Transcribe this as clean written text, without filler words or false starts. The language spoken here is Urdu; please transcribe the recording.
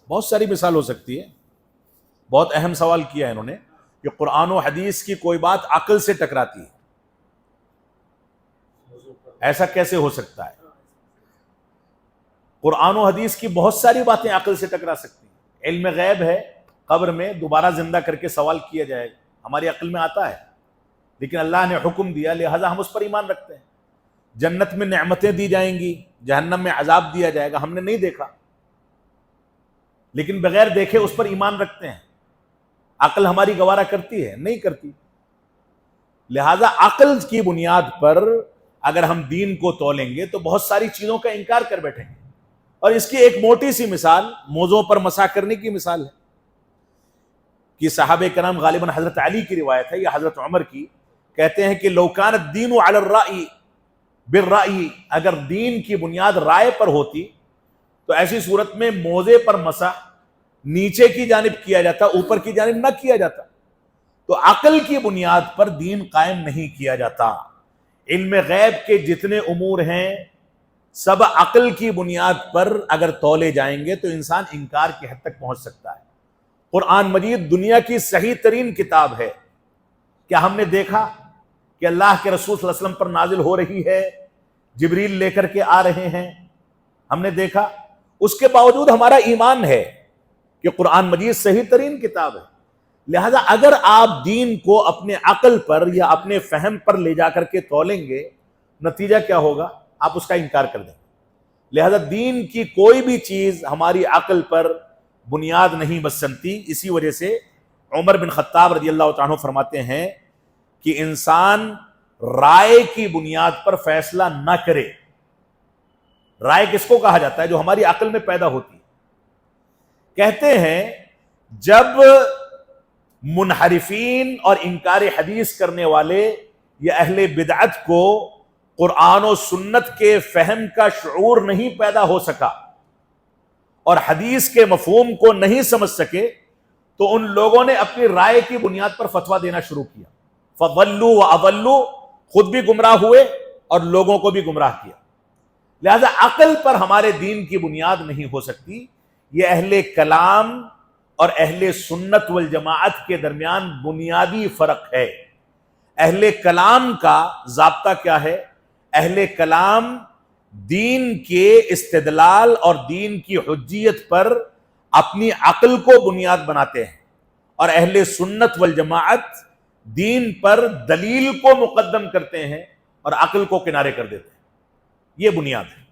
بہت ساری مثال ہو سکتی ہے. بہت اہم سوال کیا ہے انہوں نے کہ قرآن و حدیث کی کوئی بات عقل سے ٹکراتی ہے، ایسا کیسے ہو سکتا ہے؟ قرآن و حدیث کی بہت ساری باتیں عقل سے ٹکرا سکتی ہیں. علم غیب ہے، قبر میں دوبارہ زندہ کر کے سوال کیا جائے گا، ہماری عقل میں آتا ہے، لیکن اللہ نے حکم دیا لہذا ہم اس پر ایمان رکھتے ہیں. جنت میں نعمتیں دی جائیں گی، جہنم میں عذاب دیا جائے گا، ہم نے نہیں دیکھا لیکن بغیر دیکھے اس پر ایمان رکھتے ہیں. عقل ہماری گوارا کرتی ہے؟ نہیں کرتی. لہذا عقل کی بنیاد پر اگر ہم دین کو تولیں گے تو بہت ساری چیزوں کا انکار کر بیٹھیں گے. اور اس کی ایک موٹی سی مثال موضوع پر مسح کرنے کی مثال ہے کہ صحابہ کرام غالباً حضرت علی کی روایت ہے یا حضرت عمر کی، کہتے ہیں کہ لو کان الدین علی الرأی بالرأی، اگر دین کی بنیاد رائے پر ہوتی تو ایسی صورت میں موزے پر مسح نیچے کی جانب کیا جاتا، اوپر کی جانب نہ کیا جاتا. تو عقل کی بنیاد پر دین قائم نہیں کیا جاتا. علم غیب کے جتنے امور ہیں سب عقل کی بنیاد پر اگر تولے جائیں گے تو انسان انکار کی حد تک پہنچ سکتا ہے. قرآن مجید دنیا کی صحیح ترین کتاب ہے. کیا ہم نے دیکھا کہ اللہ کے رسول صلی اللہ علیہ وسلم پر نازل ہو رہی ہے، جبریل لے کر کے آ رہے ہیں؟ ہم نے دیکھا. اس کے باوجود ہمارا ایمان ہے کہ قرآن مجید صحیح ترین کتاب ہے. لہذا اگر آپ دین کو اپنے عقل پر یا اپنے فہم پر لے جا کر کے تولیں گے، نتیجہ کیا ہوگا؟ آپ اس کا انکار کر دیں. لہذا دین کی کوئی بھی چیز ہماری عقل پر بنیاد نہیں بسنتی. اسی وجہ سے عمر بن خطاب رضی اللہ تعالیٰ عنہ فرماتے ہیں کہ انسان رائے کی بنیاد پر فیصلہ نہ کرے. رائے کس کو کہا جاتا ہے؟ جو ہماری عقل میں پیدا ہوتی ہے. کہتے ہیں جب منحرفین اور انکار حدیث کرنے والے یا اہل بدعت کو قرآن و سنت کے فہم کا شعور نہیں پیدا ہو سکا اور حدیث کے مفہوم کو نہیں سمجھ سکے تو ان لوگوں نے اپنی رائے کی بنیاد پر فتویٰ دینا شروع کیا. فضلوا واضلوا، خود بھی گمراہ ہوئے اور لوگوں کو بھی گمراہ کیا. لہذا عقل پر ہمارے دین کی بنیاد نہیں ہو سکتی. یہ اہل کلام اور اہل سنت والجماعت کے درمیان بنیادی فرق ہے. اہل کلام کا ضابطہ کیا ہے؟ اہل کلام دین کے استدلال اور دین کی حجیت پر اپنی عقل کو بنیاد بناتے ہیں، اور اہل سنت والجماعت دین پر دلیل کو مقدم کرتے ہیں اور عقل کو کنارے کر دیتے ہیں. یہ بنیاد ہے.